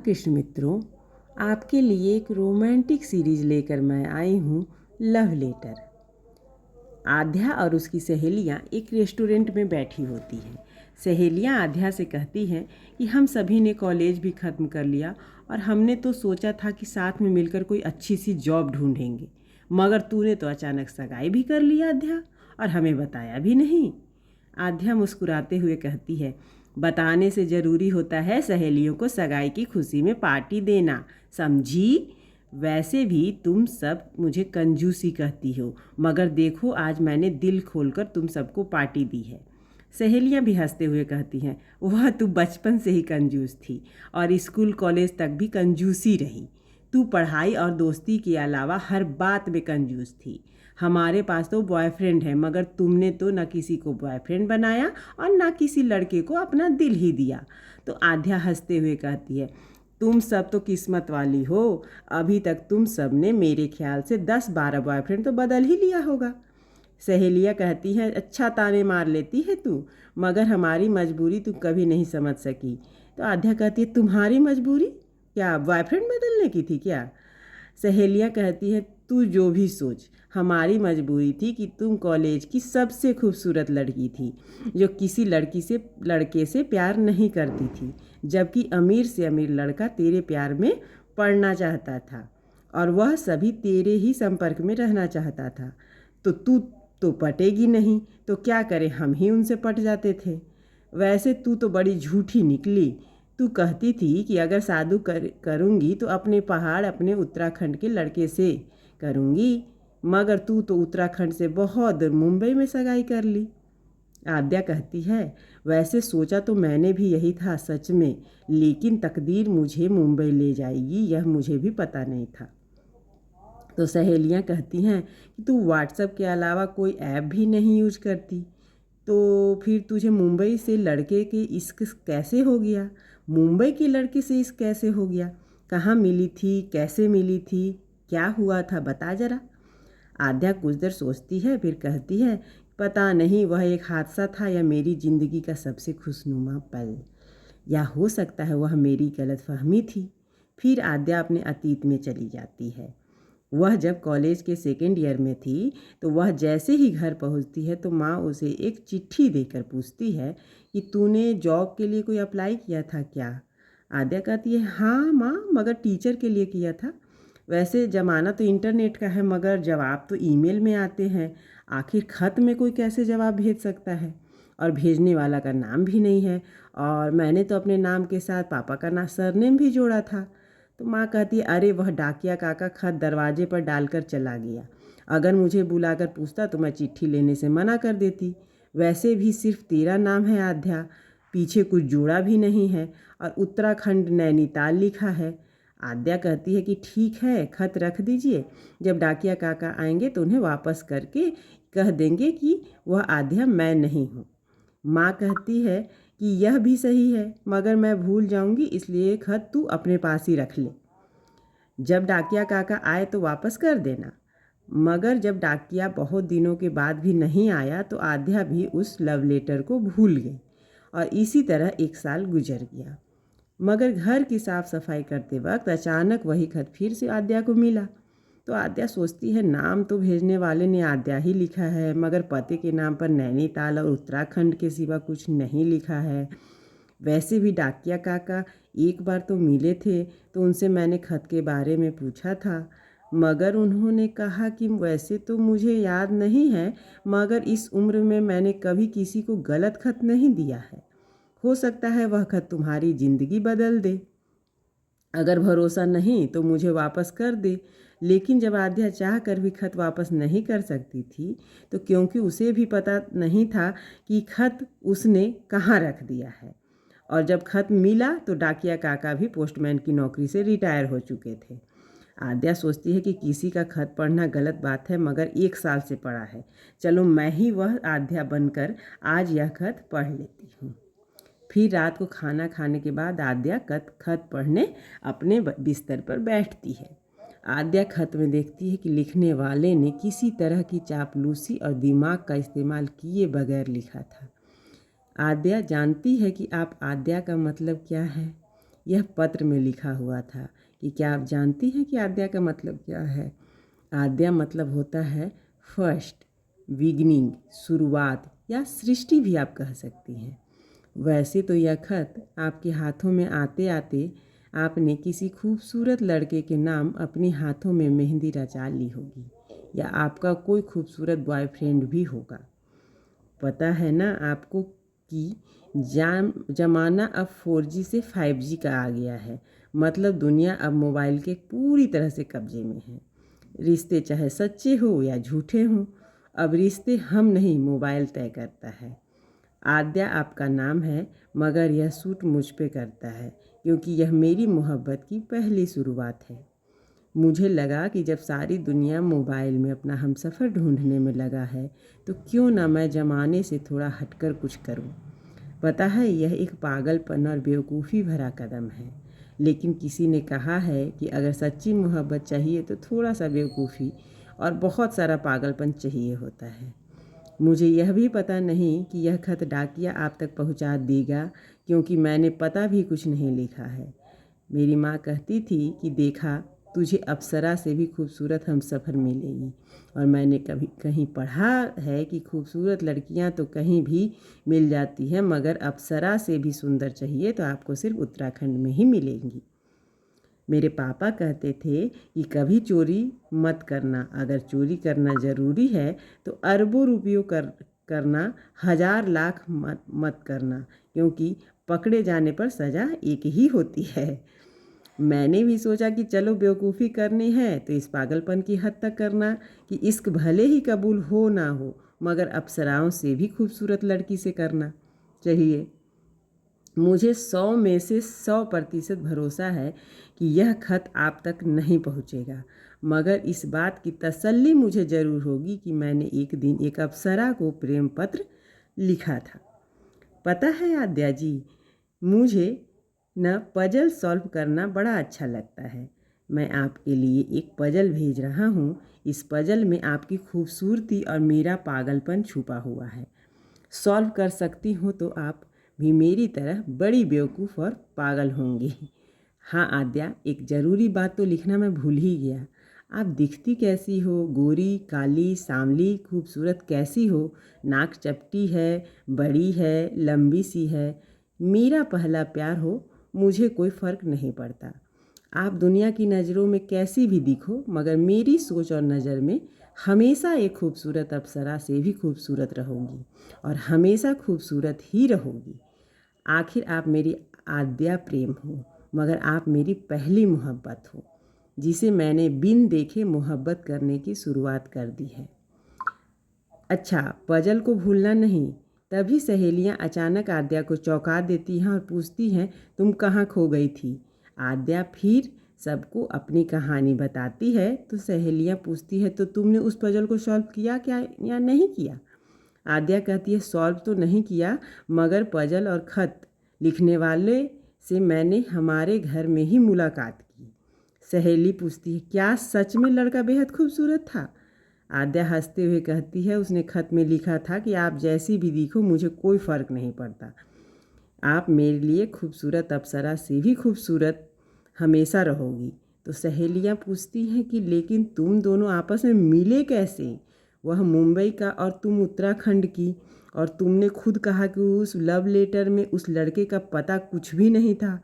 कृष्ण मित्रों, आपके लिए एक रोमांटिक सीरीज लेकर मैं आई हूँ, लव लेटर। आध्या और उसकी सहेलियाँ एक रेस्टोरेंट में बैठी होती हैं। सहेलियाँ आध्या से कहती हैं कि हम सभी ने कॉलेज भी ख़त्म कर लिया और हमने तो सोचा था कि साथ में मिलकर कोई अच्छी सी जॉब ढूंढेंगे, मगर तूने तो अचानक सगाई भी कर लिया आध्या, और हमें बताया भी नहीं। आध्या मुस्कुराते हुए कहती है, बताने से ज़रूरी होता है सहेलियों को सगाई की खुशी में पार्टी देना, समझी? वैसे भी तुम सब मुझे कंजूसी कहती हो, मगर देखो आज मैंने दिल खोलकर तुम सबको पार्टी दी है। सहेलियां भी हंसते हुए कहती हैं, वह तू बचपन से ही कंजूस थी और स्कूल कॉलेज तक भी कंजूसी रही। तू पढ़ाई और दोस्ती के अलावा हर बात में कंजूस थी। हमारे पास तो बॉयफ्रेंड है, मगर तुमने तो न किसी को बॉयफ्रेंड बनाया और न किसी लड़के को अपना दिल ही दिया। तो आध्या हंसते हुए कहती है, तुम सब तो किस्मत वाली हो, अभी तक तुम सब ने मेरे ख्याल से 10-12 बॉयफ्रेंड तो बदल ही लिया होगा। सहेलियाँ कहती हैं, अच्छा ताने मार लेती है तू, मगर हमारी मजबूरी तू कभी नहीं समझ सकी। तो आध्या कहती है, तुम्हारी मजबूरी क्या बॉयफ्रेंड बदलने की थी क्या? सहेलियाँ कहती हैं, तू जो भी सोच, हमारी मजबूरी थी कि तुम कॉलेज की सबसे खूबसूरत लड़की थी जो किसी लड़के से प्यार नहीं करती थी, जबकि अमीर से अमीर लड़का तेरे प्यार में पड़ना चाहता था और वह सभी तेरे ही संपर्क में रहना चाहता था। तो तू तो पटेगी नहीं, तो क्या करें, हम ही उनसे पट जाते थे। वैसे तू तो बड़ी झूठी निकली। तू कहती थी कि अगर शादी करूँगी तो अपने पहाड़, अपने उत्तराखंड के लड़के से करूँगी, मगर तू तो उत्तराखंड से बहुत दूर मुंबई में सगाई कर ली। आद्या कहती है, वैसे सोचा तो मैंने भी यही था सच में, लेकिन तकदीर मुझे मुंबई ले जाएगी यह मुझे भी पता नहीं था। तो सहेलियां कहती हैं कि तू व्हाट्सएप के अलावा कोई ऐप भी नहीं यूज करती, तो फिर तुझे मुंबई से लड़के के इश्क कैसे हो गया? मुंबई के लड़के से इश्क कैसे हो गया? कहाँ मिली थी, कैसे मिली थी, क्या हुआ था, बता जरा। आद्या कुछ देर सोचती है, फिर कहती है, पता नहीं वह एक हादसा था या मेरी ज़िंदगी का सबसे खुशनुमा पल, या हो सकता है वह मेरी गलतफहमी थी। फिर आद्या अपने अतीत में चली जाती है। वह जब कॉलेज के सेकेंड ईयर में थी, तो वह जैसे ही घर पहुंचती है तो माँ उसे एक चिट्ठी देकर पूछती है कि तूने जॉब के लिए कोई अप्लाई किया था क्या? आद्या कहती है, हाँ माँ, मगर टीचर के लिए किया था। वैसे ज़माना तो इंटरनेट का है, मगर जवाब तो ईमेल में आते हैं, आखिर ख़त में कोई कैसे जवाब भेज सकता है? और भेजने वाला का नाम भी नहीं है, और मैंने तो अपने नाम के साथ पापा का सरनेम भी जोड़ा था। तो माँ कहती है, अरे वह डाकिया काका खत दरवाजे पर डालकर चला गया, अगर मुझे बुलाकर पूछता तो मैं चिट्ठी लेने से मना कर देती। वैसे भी सिर्फ तेरा नाम है आध्या, पीछे कुछ जोड़ा भी नहीं है, और उत्तराखंड नैनीताल लिखा है। आद्या कहती है कि ठीक है, खत रख दीजिए, जब डाकिया काका आएंगे तो उन्हें वापस करके कह देंगे कि वह आध्या मैं नहीं हूँ। माँ कहती है कि यह भी सही है, मगर मैं भूल जाऊंगी, इसलिए खत तू अपने पास ही रख ले, जब डाकिया काका आए तो वापस कर देना। मगर जब डाकिया बहुत दिनों के बाद भी नहीं आया तो आध्या भी उस लव लेटर को भूल गई, और इसी तरह 1 साल गुजर गया। मगर घर की साफ सफाई करते वक्त अचानक वही खत फिर से आद्या को मिला। तो आद्या सोचती है, नाम तो भेजने वाले ने आद्या ही लिखा है, मगर पते के नाम पर नैनीताल और उत्तराखंड के सिवा कुछ नहीं लिखा है। वैसे भी डाकिया काका एक बार तो मिले थे, तो उनसे मैंने खत के बारे में पूछा था, मगर उन्होंने कहा कि वैसे तो मुझे याद नहीं है, मगर इस उम्र में मैंने कभी किसी को गलत खत नहीं दिया है। हो सकता है वह खत तुम्हारी ज़िंदगी बदल दे। अगर भरोसा नहीं तो मुझे वापस कर दे। लेकिन जब आद्या चाह कर भी खत वापस नहीं कर सकती थी, तो क्योंकि उसे भी पता नहीं था कि खत उसने कहाँ रख दिया है, और जब खत मिला तो डाकिया काका भी पोस्टमैन की नौकरी से रिटायर हो चुके थे। आद्या सोचती है कि किसी का खत पढ़ना गलत बात है, मगर 1 साल से पढ़ा है, चलो मैं ही वह आद्या बनकर आज यह खत पढ़ लेती हूँ। फिर रात को खाना खाने के बाद आद्या खत पढ़ने अपने बिस्तर पर बैठती है। आद्या खत में देखती है कि लिखने वाले ने किसी तरह की चापलूसी और दिमाग का इस्तेमाल किए बगैर लिखा था। आद्या जानती है कि आप आद्या का मतलब क्या है। यह पत्र में लिखा हुआ था कि क्या आप जानती हैं कि आद्या का मतलब क्या है? आद्या मतलब होता है फर्स्ट, बिगिनिंग, शुरुआत या सृष्टि भी आप कह सकती हैं। वैसे तो यह खत आपके हाथों में आते आते आपने किसी खूबसूरत लड़के के नाम अपने हाथों में मेहंदी रचा ली होगी, या आपका कोई खूबसूरत बॉयफ्रेंड भी होगा। पता है ना आपको कि जमाना अब 4G से 5G का आ गया है। मतलब दुनिया अब मोबाइल के पूरी तरह से कब्जे में है। रिश्ते चाहे सच्चे हो या झूठे हों, अब रिश्ते हम नहीं, मोबाइल तय करता है। आद्या आपका नाम है, मगर यह सूट मुझ पे करता है, क्योंकि यह मेरी मोहब्बत की पहली शुरुआत है। मुझे लगा कि जब सारी दुनिया मोबाइल में अपना हमसफ़र ढूंढने में लगा है, तो क्यों ना मैं ज़माने से थोड़ा हटकर कुछ करूं। पता है, यह एक पागलपन और बेवकूफ़ी भरा कदम है, लेकिन किसी ने कहा है कि अगर सच्ची मोहब्बत चाहिए तो थोड़ा सा बेवकूफ़ी और बहुत सारा पागलपन चाहिए होता है। मुझे यह भी पता नहीं कि यह खत डाकिया आप तक पहुंचा देगा, क्योंकि मैंने पता भी कुछ नहीं लिखा है। मेरी माँ कहती थी कि देखा, तुझे अप्सरा से भी खूबसूरत हमसफ़र मिलेगी, और मैंने कभी कहीं पढ़ा है कि खूबसूरत लड़कियां तो कहीं भी मिल जाती हैं, मगर अप्सरा से भी सुंदर चाहिए तो आपको सिर्फ उत्तराखंड में ही मिलेंगी। मेरे पापा कहते थे कि कभी चोरी मत करना, अगर चोरी करना ज़रूरी है तो अरबों रुपयों करना, 1000 लाख मत करना, क्योंकि पकड़े जाने पर सज़ा एक ही होती है। मैंने भी सोचा कि चलो बेवकूफ़ी करनी है तो इस पागलपन की हद तक करना कि इश्क भले ही कबूल हो ना हो, मगर अप्सराओं से भी खूबसूरत लड़की से करना चाहिए। मुझे 100 में से 100% भरोसा है कि यह खत आप तक नहीं पहुंचेगा, मगर इस बात की तसल्ली मुझे ज़रूर होगी कि मैंने एक दिन एक अप्सरा को प्रेम पत्र लिखा था। पता है आद्या जी, मुझे न पजल सॉल्व करना बड़ा अच्छा लगता है। मैं आपके लिए एक पजल भेज रहा हूँ। इस पजल में आपकी खूबसूरती और मेरा पागलपन छुपा हुआ है। सॉल्व कर सकती हूँ तो आप भी मेरी तरह बड़ी बेवकूफ़ और पागल होंगी। हाँ आद्या, एक ज़रूरी बात तो लिखना मैं भूल ही गया। आप दिखती कैसी हो? गोरी, काली, सांवली, खूबसूरत कैसी हो? नाक चपटी है, बड़ी है, लंबी सी है? मेरा पहला प्यार हो, मुझे कोई फ़र्क नहीं पड़ता। आप दुनिया की नज़रों में कैसी भी दिखो, मगर मेरी सोच और नज़र में हमेशा एक खूबसूरत अप्सरा से भी खूबसूरत रहोगी, और हमेशा खूबसूरत ही रहोगी। आखिर आप मेरी आद्या प्रेम हो, मगर आप मेरी पहली मोहब्बत हो, जिसे मैंने बिन देखे मोहब्बत करने की शुरुआत कर दी है। अच्छा, पजल को भूलना नहीं। तभी सहेलियां अचानक आद्या को चौंका देती हैं और पूछती हैं, तुम कहाँ खो गई थी? आद्या फिर सबको अपनी कहानी बताती है तो सहेलियां पूछती है, तो तुमने उस पजल को सॉल्व किया क्या या नहीं किया? आद्या कहती है, सॉल्व तो नहीं किया, मगर पजल और ख़त लिखने वाले से मैंने हमारे घर में ही मुलाकात की। सहेली पूछती है, क्या सच में लड़का बेहद खूबसूरत था? आद्या हंसते हुए कहती है, उसने खत में लिखा था कि आप जैसी भी दिखो मुझे कोई फ़र्क नहीं पड़ता, आप मेरे लिए खूबसूरत अप्सरा से भी खूबसूरत हमेशा रहोगी। तो सहेलियां पूछती हैं कि लेकिन तुम दोनों आपस में मिले कैसे? वह मुंबई का और तुम उत्तराखंड की, और तुमने खुद कहा कि उस लव लेटर में उस लड़के का पता कुछ भी नहीं था।